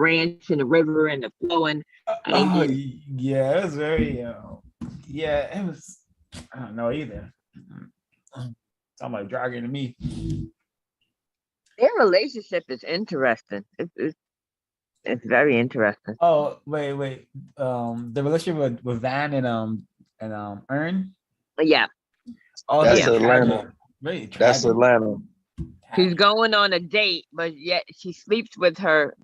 branch and the river and the flowing. I didn't Oh get yeah, it was very yeah, it was. I don't know either. Sound like dragging to me. their relationship is interesting. It's very interesting. Oh wait. The relationship with Van and Earn. But yeah, Oh, That's yeah. very Atlanta. tragic. Very That's tragic. Atlanta. She's Tragic. going on a date, but yet she sleeps with her.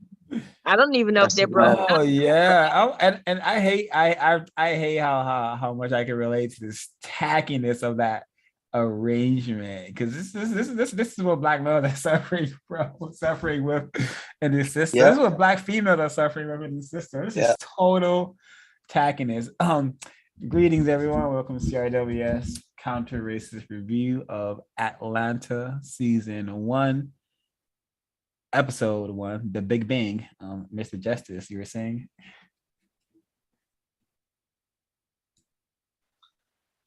I don't even know if That's they're broken Atlanta. up. Oh yeah, and I hate I hate how much I can relate to this tackiness of that arrangement because this is what black males are suffering from, suffering with in this system. This Yep. is what black females are suffering with in the system. This Yeah. is total tackiness. Greetings everyone. Welcome to CRWS Counter Racist Review of Atlanta Season 1. Episode 1, The Big Bang. Mr. Justice, you were saying?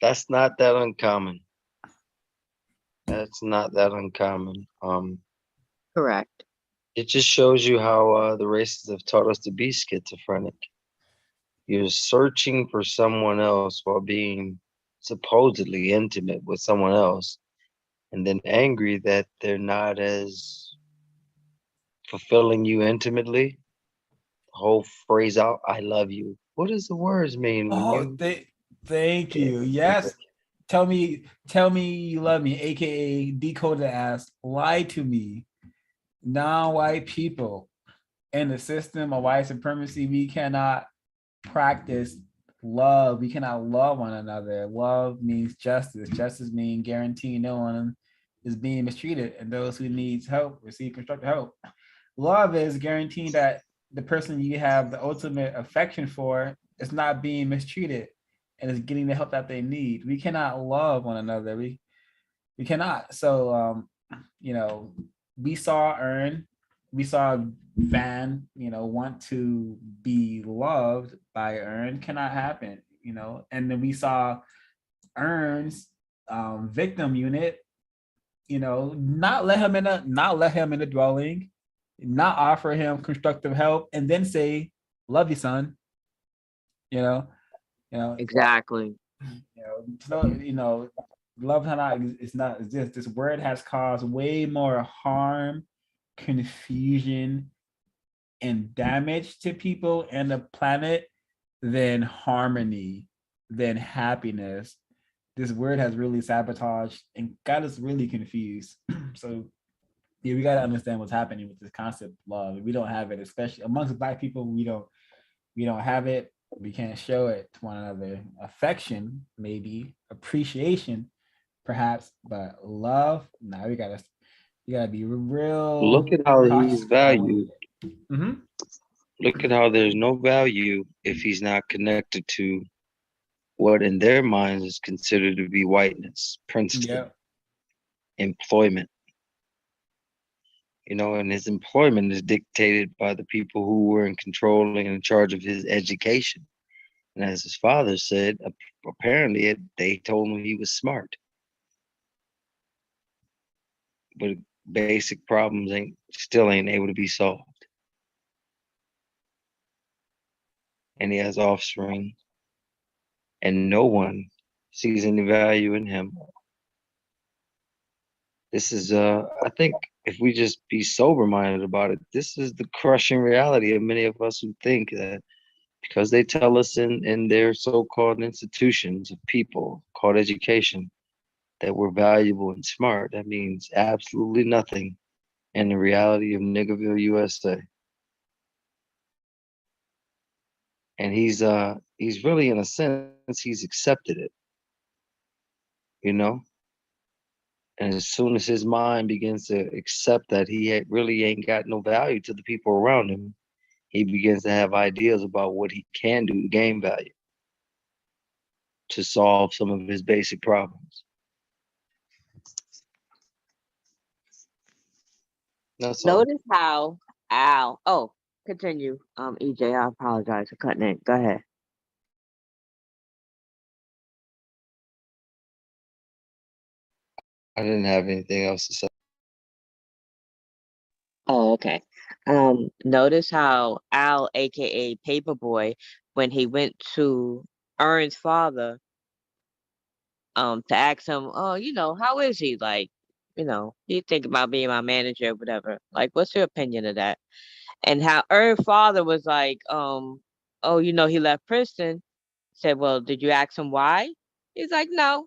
That's not that uncommon. That's not that uncommon. Correct. It just shows you how the racists have taught us to be schizophrenic. You're searching for someone else while being supposedly intimate with someone else, and then angry that they're not as fulfilling you intimately. The whole phrase out, I love you. What does the words mean when Oh, you thank you. Yes. Tell me you love me, aka decoded as lie to me. Non-white people in the system of white supremacy, we cannot practice love. We cannot love one another. Love means justice. Justice means guaranteeing no one is being mistreated, and those who needs help receive constructive help. Love is guaranteeing that the person you have the ultimate affection for is not being mistreated and is getting the help that they need. We cannot love one another. We cannot. So you know, we saw Earn, we saw Van, want to be loved by Earn, cannot happen, and then we saw Earn's victim unit, not let him in the dwelling, not offer him constructive help, and then say, "Love you, son." You know, you know, Exactly. so love cannot it's not exist. This word has caused way more harm, confusion, and damage to people and the planet than harmony, than happiness. This word has really sabotaged and got us really confused. So yeah, we got to understand what's happening with this concept of love. We don't have it, especially amongst black people. We don't have it. We can't show it to one another. Affection, maybe appreciation, perhaps, but love. Now we gotta be real look at how cautious he's with that one. valued? Mm-hmm. Look at how there's no value if he's not connected to what in their minds is considered to be whiteness, Princeton, Yeah. employment. And his employment is dictated by the people who were in control and in charge of his education. And as his father said, apparently they told him he was smart, but basic problems ain't able to be solved. And he has offspring, and no one sees any value in him. This is, I think, if we just be sober minded about it, this is the crushing reality of many of us who think that because they tell us in their so-called institutions of people called education that we're valuable and smart, that means absolutely nothing in the reality of Niggerville, USA. And he's really, in a sense, he's accepted it, you know. And as soon as his mind begins to accept that really ain't got no value to the people around him, he begins to have ideas about what he can do to gain value, to solve some of his basic problems. That's all. Notice how Al. Oh, continue. EJ, I apologize for cutting it. Go ahead. I didn't have anything else to say. Oh, okay. Notice how Al, aka Paperboy, when he went to Ern's father, to ask him, oh, how is he? Like, he think about being my manager or whatever. Like, what's your opinion of that? And how Ern's father was like, oh, he left Princeton. Said, well, did you ask him why? He's like, no.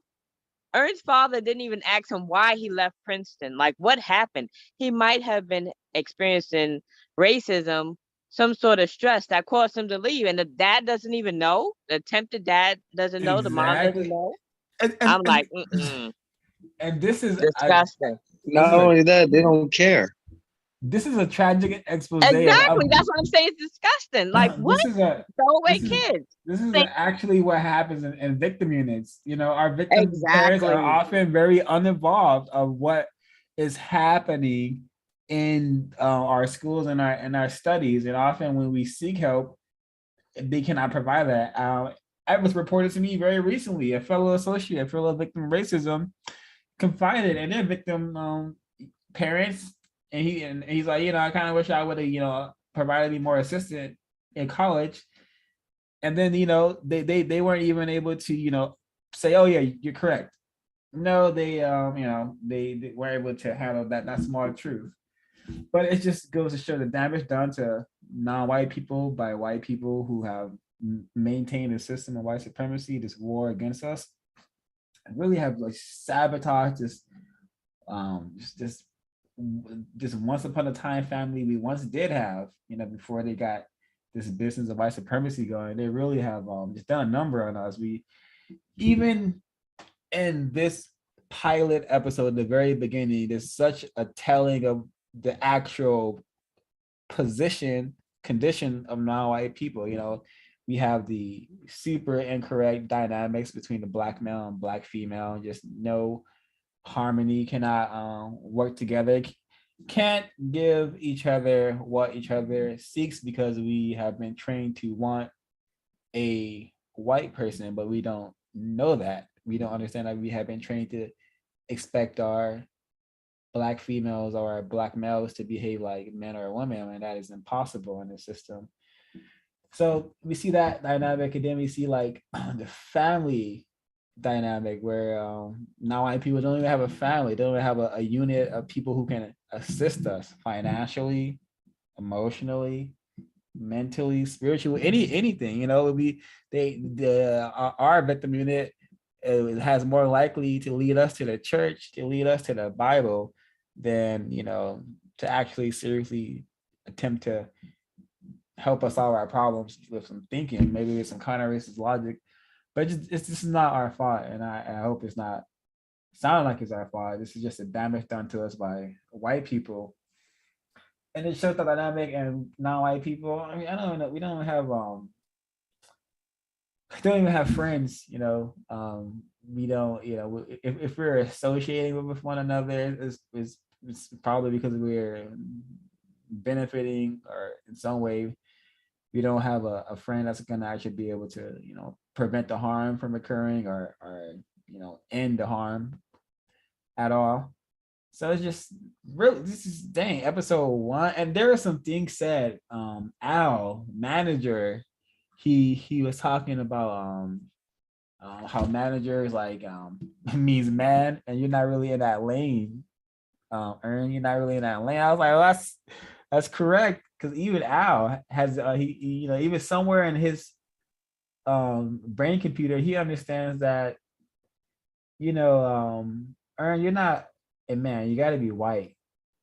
Ern's father didn't even ask him why he left Princeton. Like, what happened? He might have been experiencing racism, some sort of stress that caused him to leave. And the dad doesn't even know. The attempted dad doesn't know. The mom doesn't Exactly. know. And, and, I'm and, like, and this is disgusting. Not only that, they don't care. this is a tragic expose Exactly. of That's what I'm saying. It's disgusting. Like, what? this is a Throw away this is kids. this is Think- actually what happens in victim units. Our victim parents are Exactly. often very uninvolved of what is happening in our schools and our studies, and often when we seek help, they cannot provide that. It was reported to me very recently. A fellow associate, a fellow victim of racism, confided in their victim parents, and he's like, I kind of wish I would have, provided me more assistance in college. And then, they weren't even able to, say, oh yeah, you're correct. No, they were able to handle that small truth. But it just goes to show the damage done to non-white people by white people who have maintained a system of white supremacy, this war against us, and really have like sabotaged this once upon a time family we once did have, before they got this business of white supremacy going. They really have just done a number on us. We even in this pilot episode at the very beginning, there's such a telling of the actual condition of non-white people. We have the super incorrect dynamics between the black male and black female, just no harmony, cannot work together, can't give each other what each other seeks, because we have been trained to want a white person, but we don't know that. We don't understand that we have been trained to expect our black females or our black males to behave like men or women, and that is impossible in the system. So we see that dynamic, and then we see like the family dynamic where non-white people don't even have a family. They don't even have a unit of people who can assist us financially, emotionally, mentally, spiritually, anything. Our victim unit has more likely to lead us to the church, to lead us to the Bible, than to actually seriously attempt to help us solve our problems with some thinking, maybe with some kind of racist logic. But it's just not our fault, and I hope it's not sounding like it's our fault. This is just a damage done to us by white people, and it shows the dynamic and non-white people. I mean, I don't know. We don't even have friends. We don't. If we're associating with one another, it's probably because we're benefiting or in some way. We don't have a friend that's going to actually be able to, prevent the harm from occurring or end the harm at all. So it's just really, this is dang episode 1. And there are some things said. Al, manager, he was talking about how managers like means man, and you're not really in that lane. Ern, you're not really in that lane. I was like, well, that's correct, because even Al has he even somewhere in his brain computer, he understands that Ern, you're not a man. You got to be white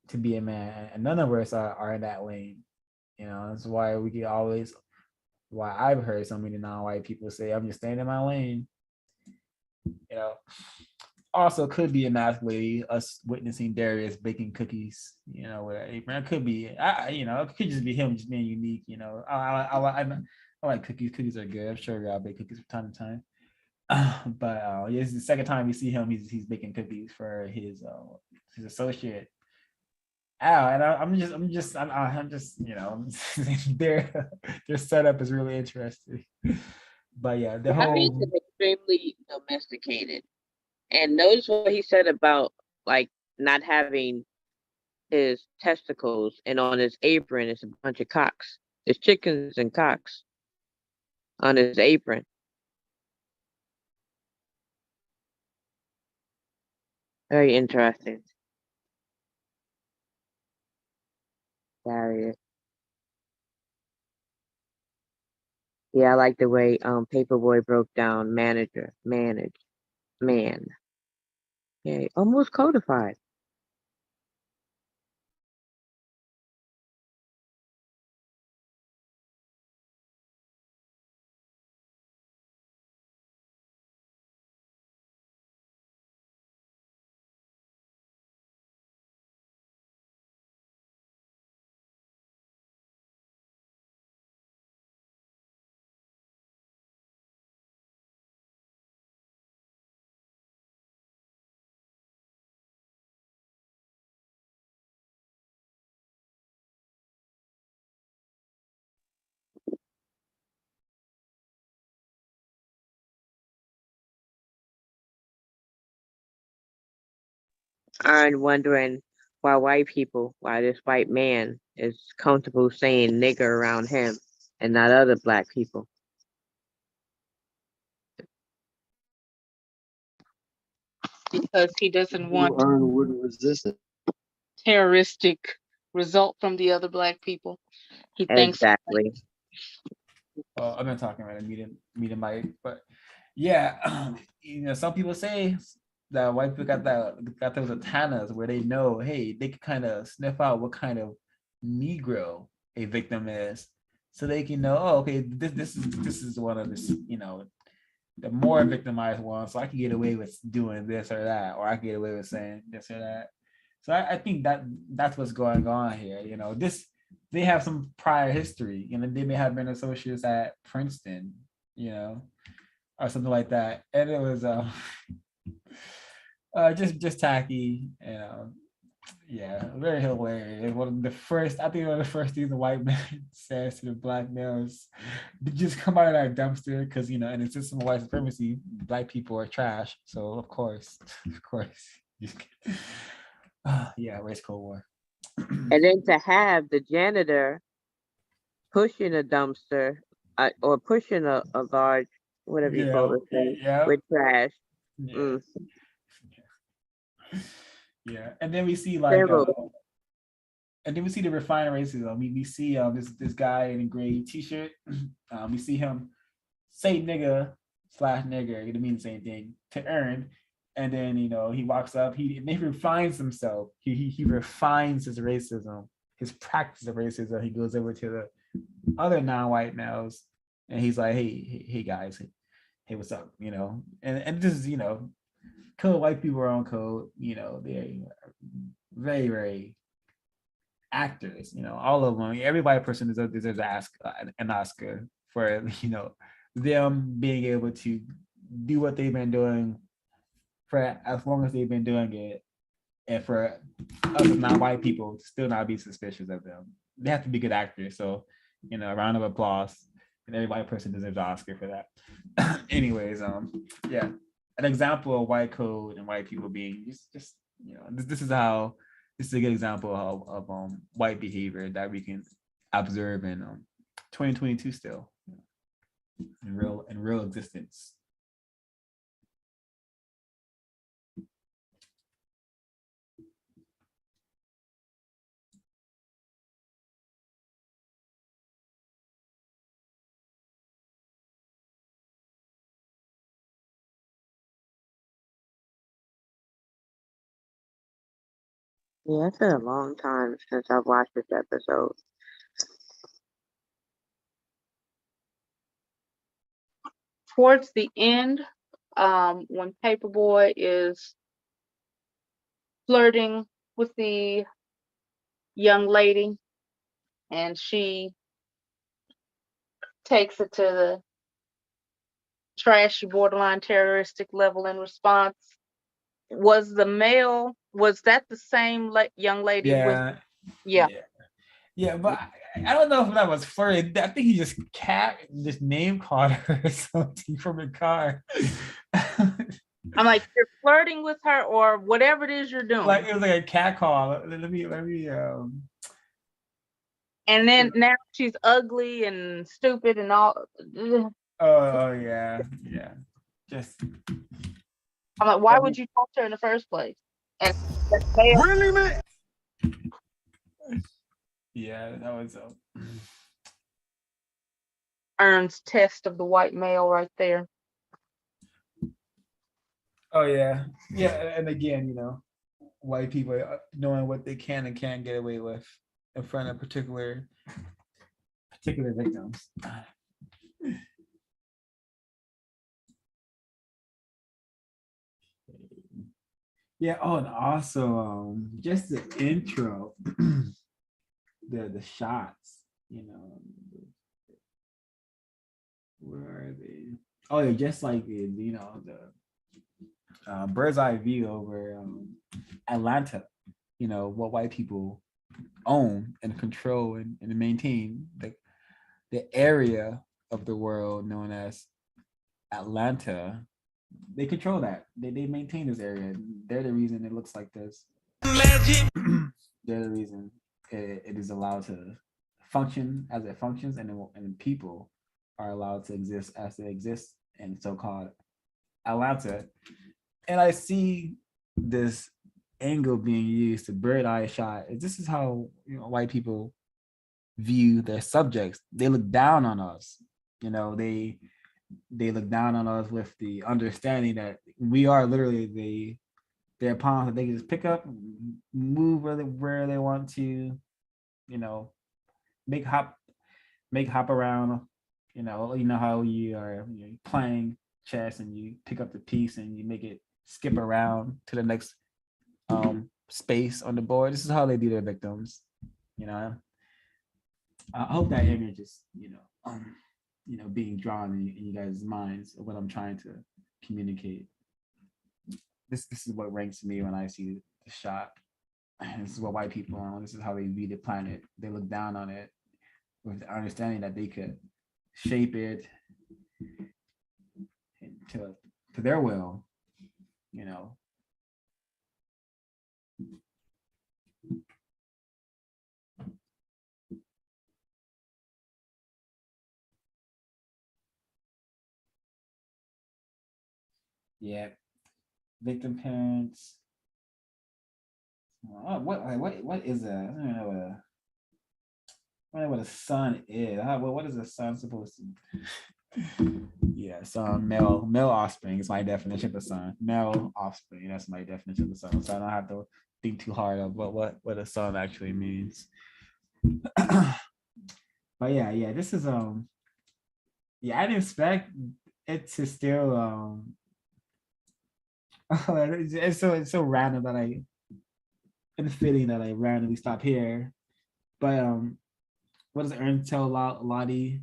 to be a man, and none of us are in that lane. That's why why I've heard so many non-white people say, I'm just staying in my lane. Also could be emasculating, us witnessing Darius baking cookies, it could be, it could just be him just being unique. I like cookies. Cookies are good. I'm sure y'all bake cookies from time to time. But it's the second time we see him. He's baking cookies for his associate Al, and I'm just their setup is really interesting. But yeah, the Darius whole is extremely domesticated. And notice what he said about like not having his testicles, and on his apron is a bunch of cocks. There's chickens and cocks on his apron. Very interesting. Darius. Yeah, I like the way Paperboy broke down manager, manage, man. Yeah, almost codified. I'm wondering why this white man is comfortable saying nigger around him and not other black people. Because he doesn't want Earn wood resistance. terroristic result from the other black people. He thinks Exactly. I've been talking about a meeting mic, but yeah, some people say that white people got those antennas where they know, hey, they can kind of sniff out what kind of Negro a victim is, so they can know, oh, okay, this is one of this, the more victimized ones, so I can get away with doing this or that, or I can get away with saying this or that. So I think that's what's going on here. They have some prior history. They may have been associates at Princeton, or something like that. And it was just tacky, yeah, very hilarious. One of the first things the white man says to the black males, just come out of that dumpster, because in the system of white supremacy, black people are trash. So of course, yeah, race Cold War. And then to have the janitor pushing a dumpster or pushing a large, whatever you call it, thing, with trash. Yeah. Yeah, and then we see and then we see the refined racism. We see this guy in a gray t-shirt. We see him say nigga / nigger. It means the same thing, to earn. And then he walks up. He refines himself. He refines his racism, his practice of racism. He goes over to the other non-white males, and he's like, hey guys, hey, what's up? And this is code white people are on code. They're very, very actors. All of them. Every white person deserves an Oscar for them being able to do what they've been doing for as long as they've been doing it, and for us as non-white people to still not be suspicious of them. They have to be good actors. So, a round of applause, and every white person deserves an Oscar for that. Anyways, yeah, an example of white code and white people being just this is a good example of white behavior that we can observe in 2022 still, in real existence. Yeah, it's been a long time since I've watched this episode. towards the end, when Paperboy is flirting with the young lady and she takes it to the trashy, borderline terroristic level in response. Was that the same young lady? Yeah. Yeah, but I don't know if that was flirting. I think he just name called her or something from the car. I'm like, you're flirting with her or whatever it is you're doing. Like it was like a cat call. Let me And then now she's ugly and stupid and all. oh yeah. Just I'm like, why would you talk to her in the first place? And that male really, man. Yeah, that was earns test of the white male right there. oh yeah. And again, white people knowing what they can and can't get away with in front of particular victims. Yeah. Oh, and also just the intro, the shots. Where are they? Oh, yeah, just like the bird's eye view over Atlanta. What white people own and control and maintain the area of the world known as Atlanta. They control that. They maintain this area. They're the reason it looks like this. They're the reason it is allowed to function as it functions, and people are allowed to exist as they exist in so-called Atlanta. And I see this angle being used to bird eye shot. This is how white people view their subjects. They look down on us. They look down on us with the understanding that we are literally their pawns that they can just pick up, move where they want to, make hop around. How you're playing chess and you pick up the piece and you make it skip around to the next space on the board. This is how they do their victims. I hope that image is being drawn in you guys' minds of what I'm trying to communicate. This is what ranks to me when I see the shot. This is what white people own. This is how they view the planet. They look down on it with the understanding that they could shape it to their will. Yeah, victim parents. What is that? I don't know what a son is. What is a son supposed to? Yeah, son, male offspring is my definition of a son. Male offspring, that's my definition of a son. So I don't have to think too hard of what a son actually means. But yeah, this is I didn't expect it to still it's so random that and fitting that I randomly stop here. But what does Ern tell Lottie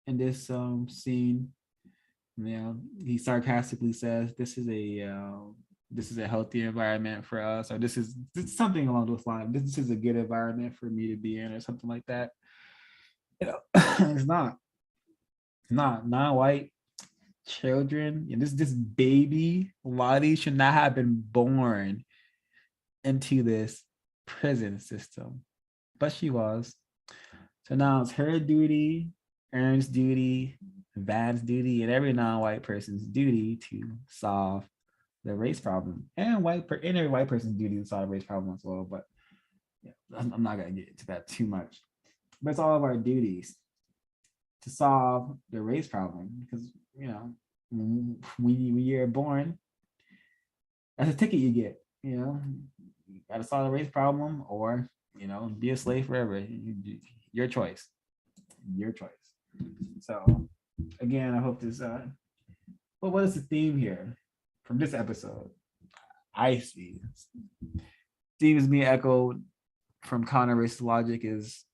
in this scene? He sarcastically says, "This is a healthy environment for us," or this is something along those lines. This is a good environment for me to be in, or something like that. It's not. Non-white children. This baby Lottie should not have been born into this prison system, but she was. So now it's her duty, Ern's duty, Van's duty, and every non-white person's duty to solve the race problem, and every white person's duty to solve the race problem as well. But yeah, I'm not gonna get into that too much. But it's all of our duties to solve the race problem, because when you're born, that's a ticket you get. You got to solve the race problem, or be a slave forever. Your choice. So again, I hope this what is the theme here from this episode? I see theme is being echoed from Counter Racist Logic is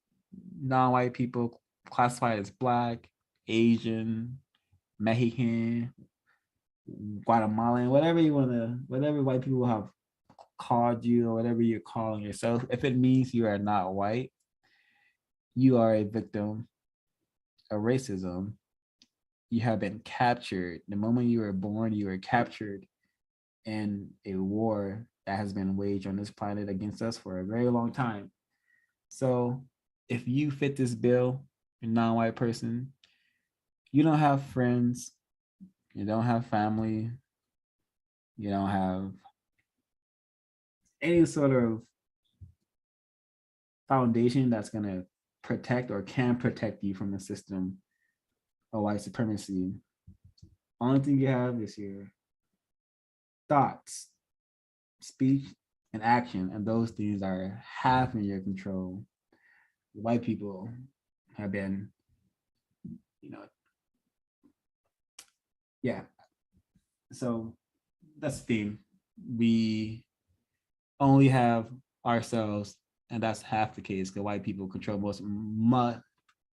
non-white people classified as Black, Asian, Mexican, Guatemalan, whatever white people have called you, or whatever you're calling yourself. If it means you are not white, you are a victim of racism, you have been captured. The moment you were born, you were captured in a war that has been waged on this planet against us for a very long time. So if you fit this bill, you're a non-white person, you don't have friends, you don't have family, you don't have any sort of foundation that's going to protect or can protect you from the system of white supremacy. Only thing you have is your thoughts, speech, and action, and those things are half in your control. White people have been, yeah. So that's the thing. We only have ourselves, and that's half the case because white people control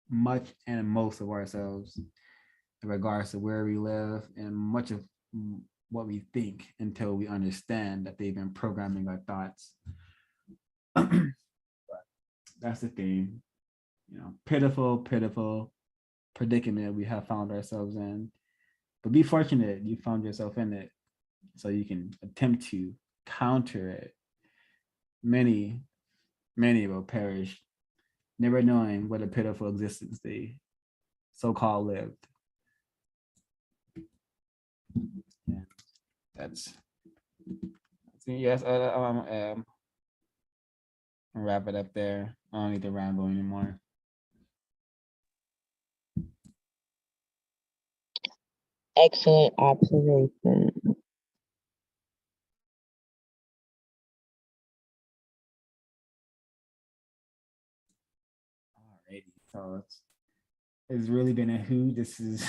much and most of ourselves in regards to where we live and much of what we think until we understand that they've been programming our thoughts. That's the thing, pitiful predicament we have found ourselves in. But be fortunate you found yourself in it so you can attempt to counter it. Many will perish, never knowing what a pitiful existence they so-called lived. Yeah, that's yes. I'll wrap it up there. I don't need to ramble anymore. Excellent observation. Alrighty, so it's really been a hoot. This is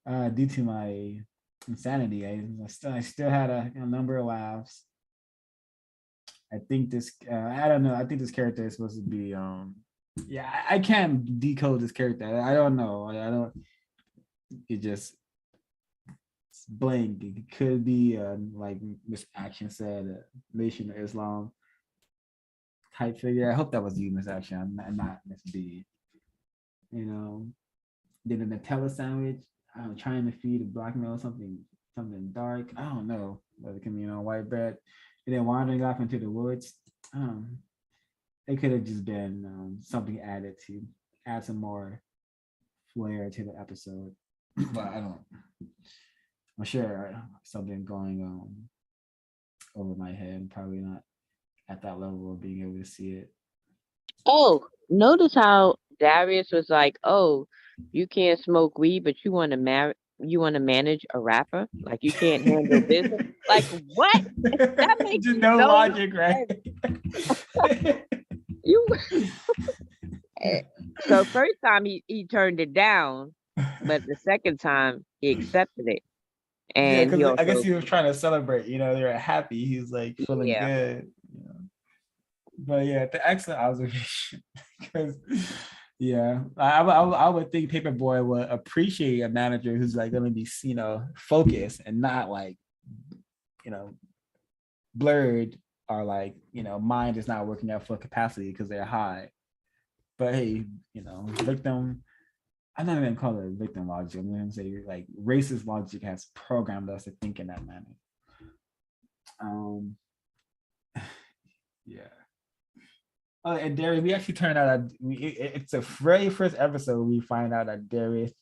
due to my insanity. I still had a number of laughs. I think this I don't know. I think this character is supposed to be yeah, I can't decode this character. I don't know. I don't. It just it's blank. It could be like Miss Action said, Nation of Islam type figure. I hope that was you, Miss Action. I'm not Miss B. Did a Nutella sandwich. I'm trying to feed a black male something dark. I don't know. Whether it can be white bread. And then wandering off into the woods. It could have just been something added to add some more flair to the episode. But I don't. I'm sure something going over my head. Probably not at that level of being able to see it. Oh, notice how Darius was like, "Oh, you can't smoke weed, but you want to manage a rapper? Like you can't handle business? Like what? That makes Just no logic, right? You so first time he turned it down, but the second time he accepted it. And yeah, because I guess also, he was trying to celebrate. They're happy. He's like feeling yeah. good. But yeah, the excellent observation. Because yeah, I would think Paperboy would appreciate a manager who's like going to be focused and not like blurred or like mind is not working at full capacity because they're high. But hey, victim. I'm not even call it victim logic. I'm gonna say like racist logic has programmed us to think in that manner. Yeah. Oh, and Darius, we actually turned out that it's the very first episode we find out that Darius'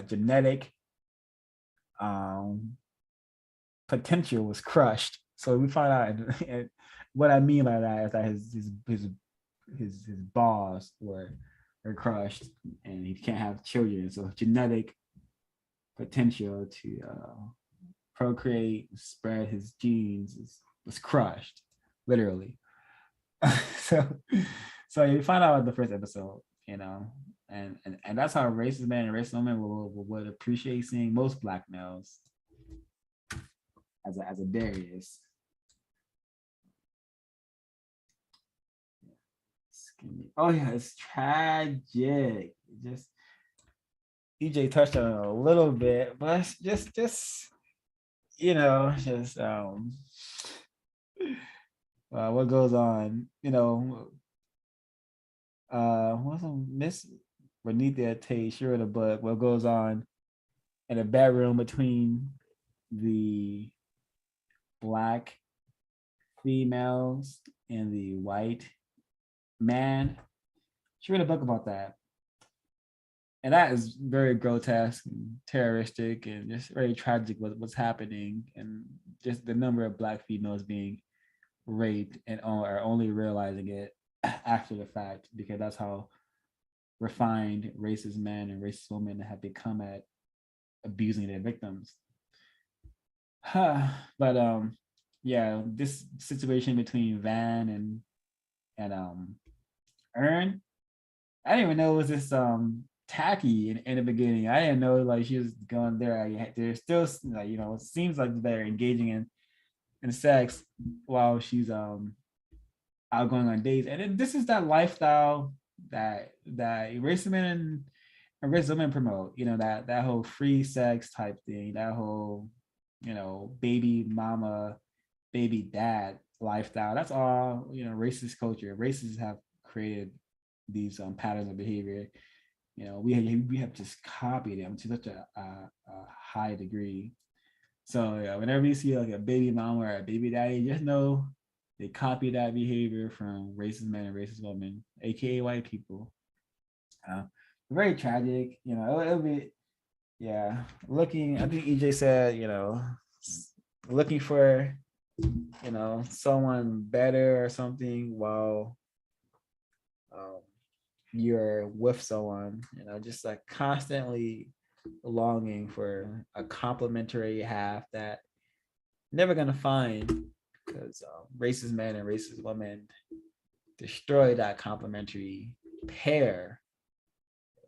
genetic potential was crushed. So we find out, and what I mean by that is that his balls were crushed, and he can't have children. So genetic potential to procreate, spread his genes was crushed, literally. so you find out in the first episode, and that's how racist men and racist women would appreciate seeing most black males as a Darius. Oh yeah, it's tragic. Just EJ touched on it a little bit, but just what goes on, what's Miss Renita Tate, she wrote a book, What Goes On in a Bedroom Between the Black Females and the White Man. She wrote a book about that. And that is very grotesque and terroristic and just very tragic what's happening, and just the number of Black females being raped and are only realizing it after the fact, because that's how refined racist men and racist women have become at abusing their victims. But yeah, this situation between Van and Earn, I didn't even know it was this tacky in the beginning. I didn't know like she was going there. They're still like, you know, it seems like they're engaging in sex while she's out going on dates. And then this is that lifestyle that racist men and racist women promote, you know, that whole free sex type thing, that whole, you know, baby mama, baby dad lifestyle. That's all, you know, racist culture. Racists have created these patterns of behavior. You know, we have just copied them to such a high degree. So yeah, whenever you see like a baby mama or a baby daddy, just know they copy that behavior from racist men and racist women, aka white people. Very tragic. You know, it'll be, yeah. Looking, I think EJ said, you know, looking for, you know, someone better or something while you're with someone, you know, just like constantly longing for a complementary half that never gonna find, because racist men and racist women destroyed that complementary pair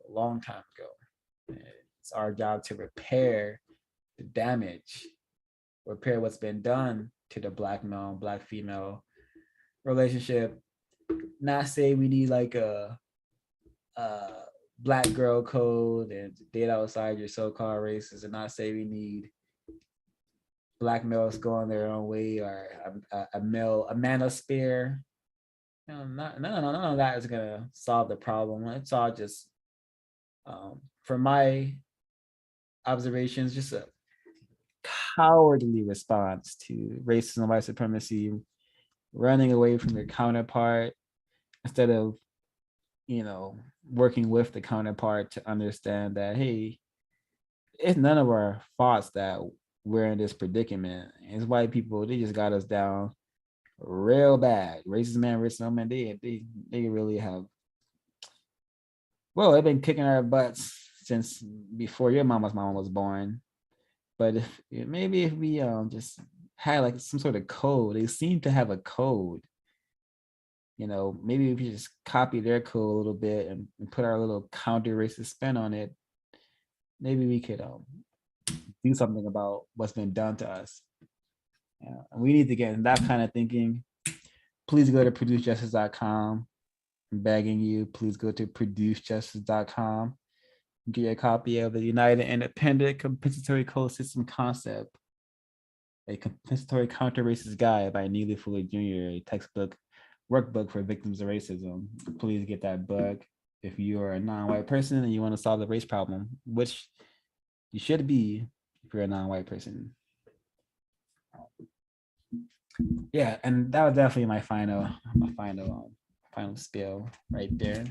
a long time ago. And it's our job to repair the damage, repair what's been done to the Black male, Black female relationship. Not say we need like a Black girl code and date outside your so-called races, and not say we need Black males going their own way or a manosphere. You know, none of that is gonna solve the problem. It's all just, from my observations, just a cowardly response to racism and white supremacy, running away from their counterpart instead of, you know, working with the counterpart to understand that, hey, it's none of our faults that we're in this predicament. It's white people, they just got us down real bad. Racist man, racist woman, they really have, well, they've been kicking our butts since before your mama's mama was born. But if maybe if we just had like some sort of code, they seem to have a code. You know, maybe if we just copy their code a little bit and put our little counter racist spin on it, maybe we could do something about what's been done to us. Yeah, and we need to get in that kind of thinking. Please go to producejustice.com. I'm begging you, please go to producejustice.com. Get a copy of the United Independent Compensatory Code System Concept, a compensatory counter-racist guide by Neely Fuller Jr., a textbook workbook for victims of racism. Please get that book if you are a non-white person and you want to solve the race problem, which you should be if you're a non-white person. Yeah, and that was definitely my final spiel right there.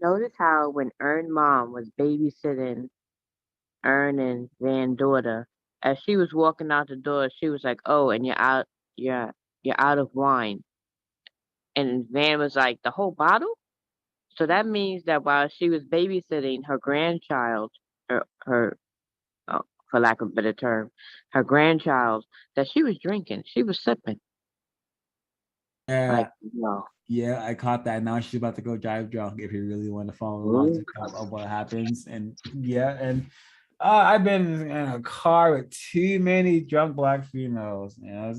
Notice how when Ern's mom was babysitting Ern and Van's daughter, as she was walking out the door, she was like, "Oh, and you're out of wine." And Van was like, "The whole bottle?" So that means that while she was babysitting her grandchild, her for lack of a better term, her grandchild, that she was drinking, she was sipping. Yeah, Like, no. yeah, I caught that. Now she's about to go drive drunk if you really want to follow the logic of what happens. And yeah, and I've been in a car with too many drunk Black females. You know,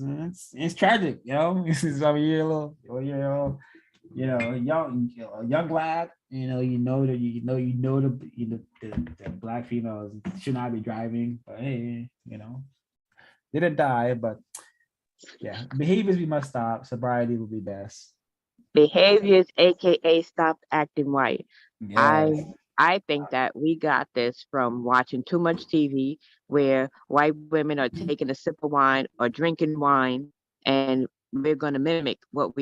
it's tragic. You know, I mean, you're a little, you know, young lad. You know the Black females should not be driving. But hey, you know, didn't die. But yeah, behaviors we must stop. Sobriety will be best. Behaviors, aka stop acting white. I Yes. I think that we got this from watching too much TV where white women are taking a sip of wine or drinking wine and we're gonna mimic what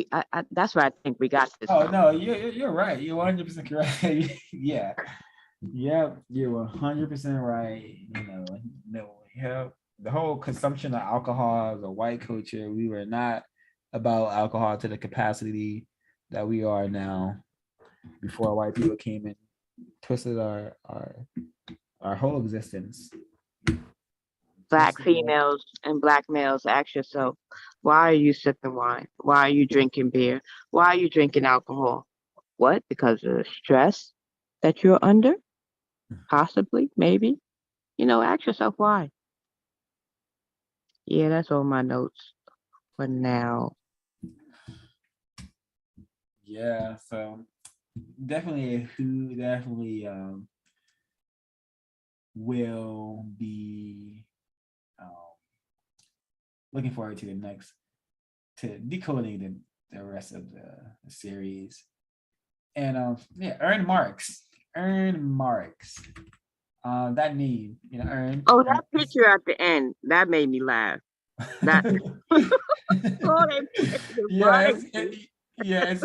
that's where I think we got this Oh from. no, you're right. You're 100% correct. Yeah. Yep, you're 100% right. No, yeah, the whole consumption of alcohol, the white culture, we were not about alcohol to the capacity that we are now before white people came and twisted our whole existence. Black Twisted it. females and black males, ask yourself, why are you sipping wine? Why are you drinking beer? Why are you drinking alcohol? What? Because of the stress that you're under? Possibly, maybe. Ask yourself why. Yeah, that's all my notes for now. Yeah, so definitely who definitely will be um, looking forward to the next to decoding the rest of the series. And yeah, earn marks. Earn marks. That name, earn. Oh, that picture at the end, that made me laugh. That oh, they put the Yeah, right.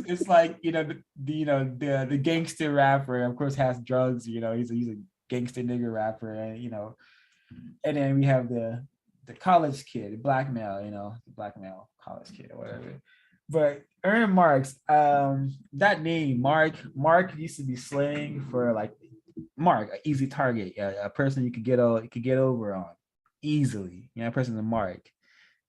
it's like the gangster rapper, of course, has drugs. He's a gangster nigger rapper, and then we have the college kid, the black male, the black male college kid or whatever. But earn marks, that name, Mark used to be slang for like Mark, an easy target, a person you could get over on easily. A person to mark,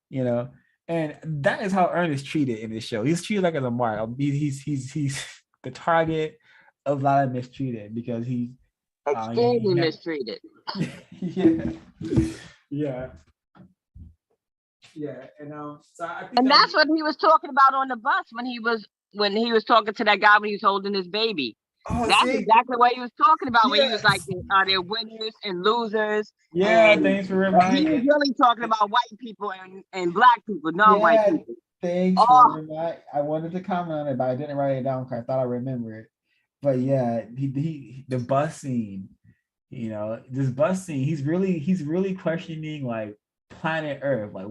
you know, and that is how Ern is treated in this show. He's treated like as a mark. He's the target of a lot of mistreated because he's Extremely mistreated. yeah, yeah, yeah, and so I think And that's what he was talking about on the bus when he was talking to that guy when he was holding his baby. oh, That's see, exactly what he was talking about when he was like, yes. are there winners and losers? Yeah, And thanks for he was reminding. really talking about white people and black people, non-white Yeah, people. thanks for Oh, reminding. I wanted to comment on it, but I didn't write it down because I thought I remembered. But yeah, the bus scene, this bus scene, he's really questioning like planet Earth, like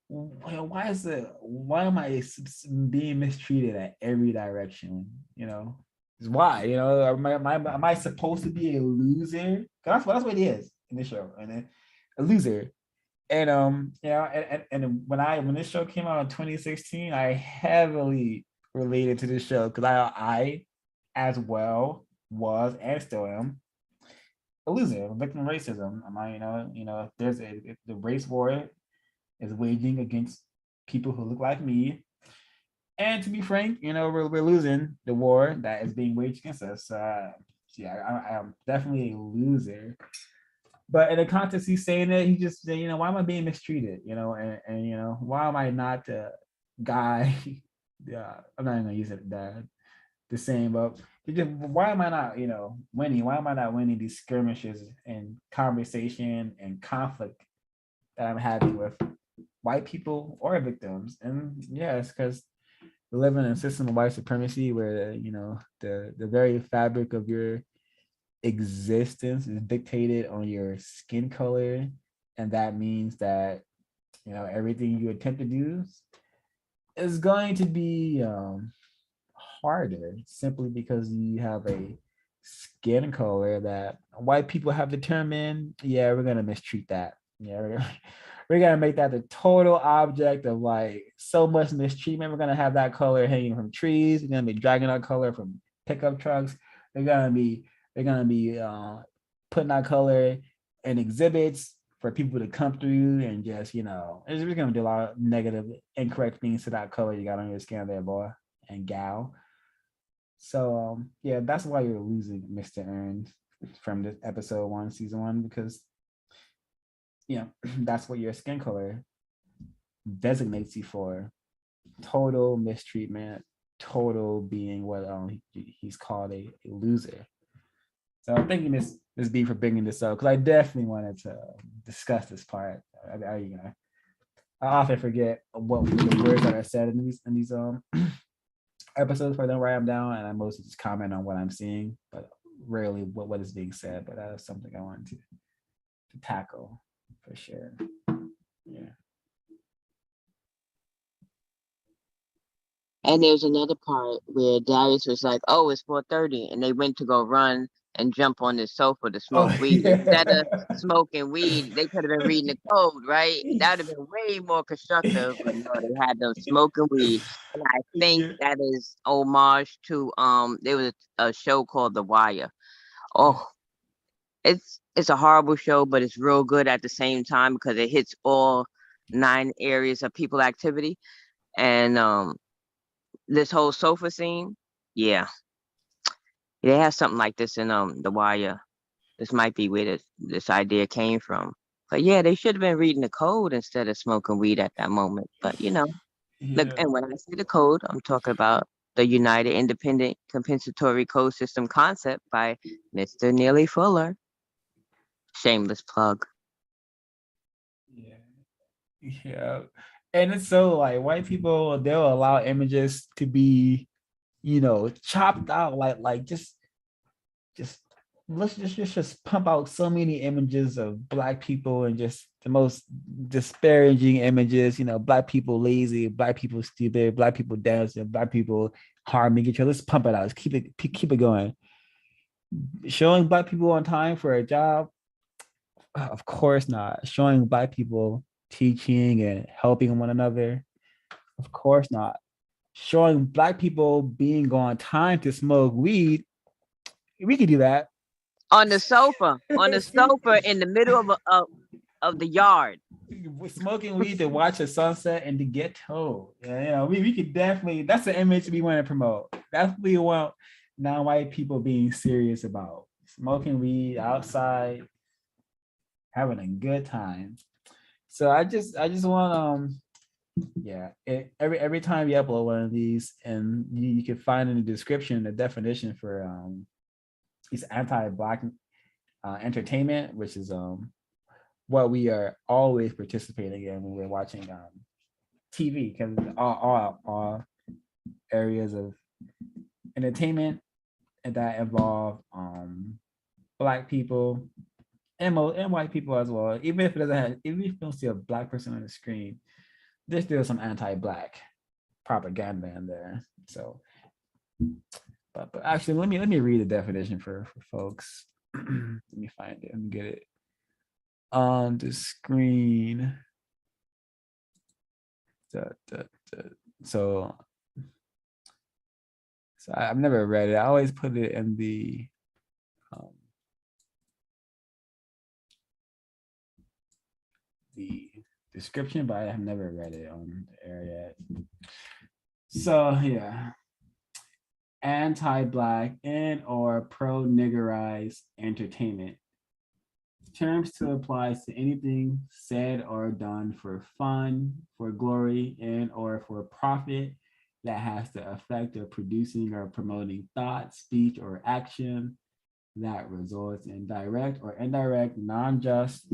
why am I being mistreated at every direction? Why? Am I supposed to be a loser? That's what it is in this show, and then a loser. And and when this show came out in 2016, I heavily related to this show because I as well was and still am a loser, a victim of racism. Am I, if the race war is waging against people who look like me. And to be frank, we're losing the war that is being waged against us. Yeah, I am definitely a loser. But in the context he's saying it, he just saying, why am I being mistreated? And why am I not a guy? Yeah, I'm not gonna use it the same, but why am I not, winning? Why am I not winning these skirmishes and conversation and conflict that I'm having with white people or victims? And yeah, it's because we live in a system of white supremacy where the very fabric of your existence is dictated on your skin color, and that means that everything you attempt to do is going to be harder simply because you have a skin color that white people have determined. Yeah, we're gonna mistreat that. Yeah, we're gonna make that the total object of like so much mistreatment. We're gonna have that color hanging from trees. We're gonna be dragging our color from pickup trucks. They're gonna be putting our color in exhibits for people to come through and just it's just gonna do a lot of negative, incorrect things to that color you got on your skin there, boy and gal. So yeah, that's why you're losing Mr. Earned from the episode 1, season 1, because that's what your skin color designates you for. Total mistreatment, total being what he's called a loser. So thank you, Miss B, for bringing this up because I definitely wanted to discuss this part. I often forget what the words that are said in these episodes for them write them down, and I mostly just comment on what I'm seeing, but rarely what is being said. But that is something I wanted to tackle for sure. Yeah. And there's another part where Darius was like, "Oh, it's 4:30," and they went to go run and jump on the sofa to smoke Oh weed. Instead of yeah. smoking weed, they could have been reading the code, right? That would have been way more constructive. But no, they had them smoking weed, and I think Yeah. that is homage to there was a show called The Wire. Oh, it's a horrible show, but it's real good at the same time because it hits all 9 areas of people activity, and this whole sofa scene, yeah, they have something like this in The Wire. This might be where this idea came from. But yeah, they should have been reading the code instead of smoking weed at that moment. But look, Yeah. and when I say the code, I'm talking about the United Independent Compensatory Code System concept by Mr. Neely Fuller. Shameless plug. Yeah. Yeah. And it's so like white people, they'll allow images to be, chopped out like just let's just pump out so many images of black people and just the most disparaging images, black people lazy, black people stupid, black people dancing, black people harming each other. Let's pump it out. Let's keep it going. Showing black people on time for a job, of course not. Showing black people teaching and helping one another, of course not. Showing black people being on time to smoke weed, we could do that. On the sofa in the middle of the yard. Smoking weed to watch a sunset and to get told. Yeah, we could definitely, that's the image we want to promote. That's what we want non-white people being serious about. Smoking weed outside, having a good time. So I just want every time you upload one of these, and you can find in the description the definition for these anti-black entertainment, which is what we are always participating in when we're watching TV, because all areas of entertainment that involve black people and white people as well. Even if you don't see a black person on the screen, there's still some anti-black propaganda in there. So, but actually, let me read the definition for folks. Let me find it. Let me get it on the screen. So I've never read it. I always put it in the description, but I have never read it on the air yet. So yeah, anti-black and or pro-niggerized entertainment. Terms to apply to anything said or done for fun, for glory, and or for profit that has the effect of producing or promoting thought, speech, or action that results in direct or indirect, non-just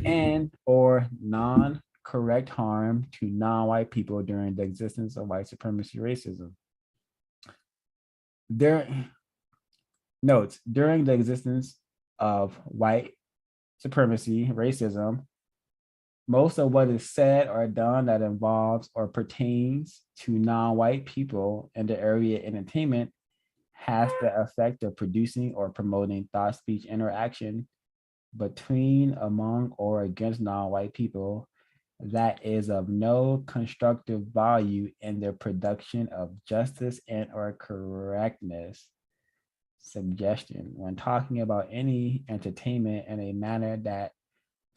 and or non-correct harm to non-white people during the existence of white supremacy racism. During the existence of white supremacy racism, most of what is said or done that involves or pertains to non-white people in the area of entertainment has the effect of producing or promoting thought, speech, interaction between, among, or against non-white people that is of no constructive value in the production of justice and or correctness. Suggestion: when talking about any entertainment in a manner that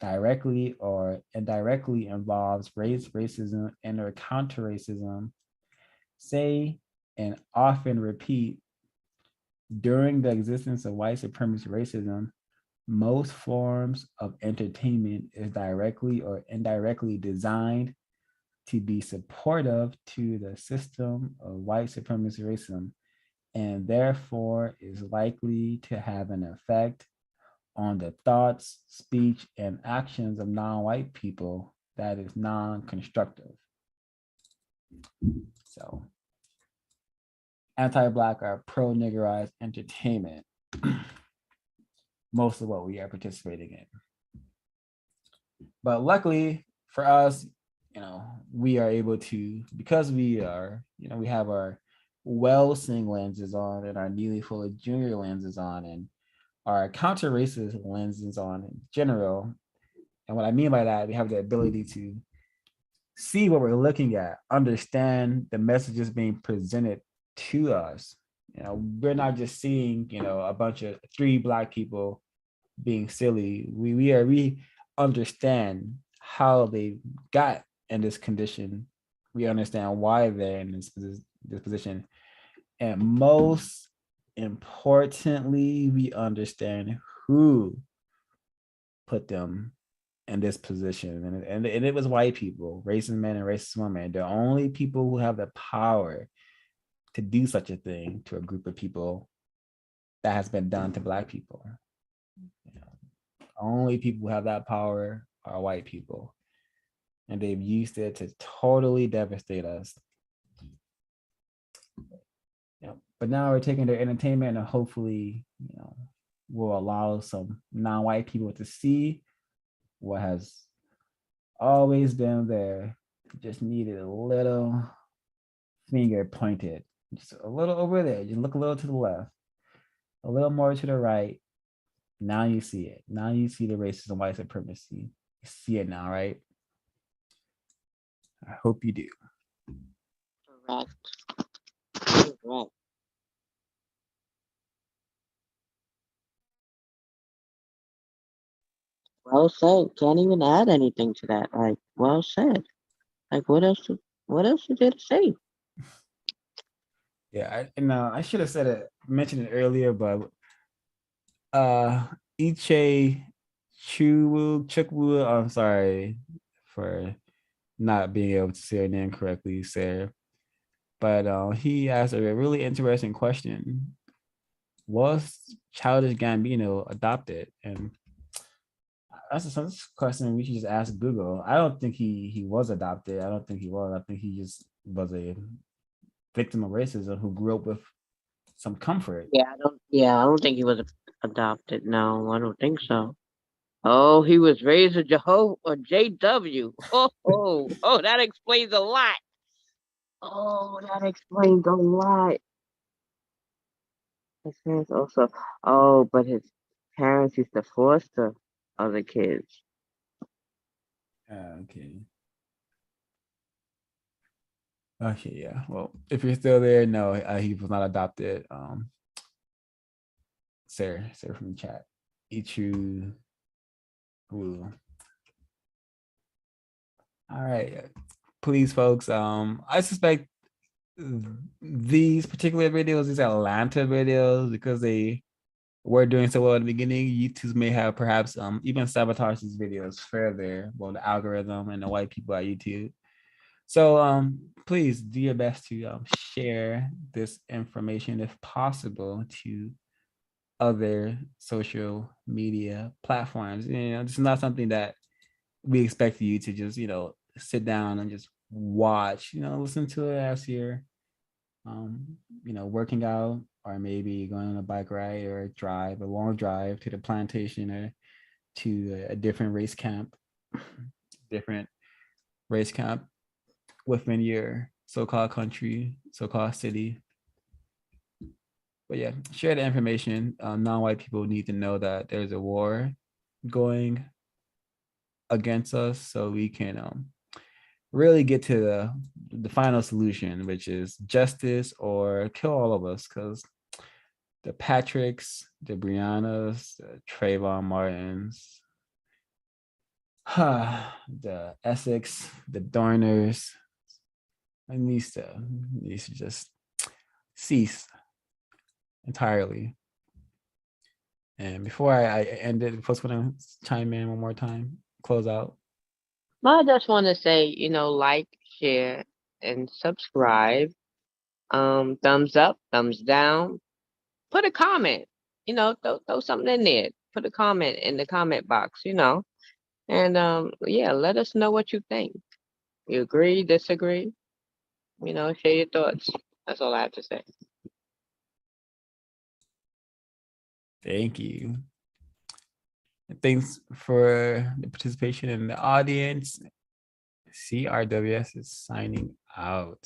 directly or indirectly involves race, racism, and or counter-racism, say and often repeat, during the existence of white supremacist racism, most forms of entertainment is directly or indirectly designed to be supportive to the system of white supremacist racism, and therefore is likely to have an effect on the thoughts, speech, and actions of non-white people that is non-constructive. So anti-black are pro-niggerized entertainment. Most of what we are participating in. But luckily for us, we are able to, because we are, we have our Welsing lenses on and our Neely Fuller Jr. lenses on and our counter-racist lenses on in general. And what I mean by that, we have the ability to see what we're looking at, understand the messages being presented to us. We're not just seeing, a bunch of 3 Black people being silly. We understand how they got in this condition. We understand why they're in this position. And most importantly, we understand who put them in this position. And it was white people, racist men and racist women. The only people who have the power to do such a thing to a group of people that has been done to Black people. Only people who have that power are white people. And they've used it to totally devastate us. But now we're taking their entertainment and hopefully, will allow some non-white people to see what has always been there. Just needed a little finger pointed, just a little over there. Just look a little to the left, a little more to the right. Now you see it. Now you see the racism, white supremacy. You see it now, right? I hope you do. Correct. Correct. Well said. Can't even add anything to that. Like, well said. Like, what else is there to say? Yeah, I should have said it, mentioned it earlier, but Iche Chukwu, I'm sorry for not being able to say her name correctly, Sarah. But he asked a really interesting question. Was Childish Gambino adopted? And that's a question we should just ask Google. I don't think he was adopted. I don't think he was. I think he just was a victim of racism who grew up with some comfort. I don't think he was adopted. No, I don't think so. Oh, he was raised a JW. Oh, that explains a lot. Oh, that explains a lot. His parents also. Oh, but his parents used to foster other kids. Okay. Okay, yeah. Well, if you're still there, no, he was not adopted. Sarah from the chat. Ichu. Ooh. All right, please, folks. I suspect these particular videos, these Atlanta videos, because they were doing so well at the beginning, YouTube may have perhaps even sabotaged these videos further. Well, the algorithm and the white people at YouTube. So please do your best to share this information if possible to other social media platforms. This is not something that we expect you to just, sit down and just watch, listen to it as you're, working out, or maybe going on a bike ride or a long drive to the plantation or to a different race camp within your so-called country, so-called city. But yeah, share the information. Non-white people need to know that there's a war going against us, so we can really get to the final solution, which is justice or kill all of us, because the Patricks, the Breonnas, the Trayvon Martins, the Essex, the Dorners, it needs to just cease entirely. And before I end it, folks want to chime in one more time, close out. Well, I just want to say, like, share, and subscribe. Thumbs up, thumbs down. Put a comment. Throw something in there. Put a comment in the comment box. And let us know what you think. You agree, disagree? share your thoughts. That's all I have to say. Thank you. And thanks for the participation in the audience. CRWS is signing out.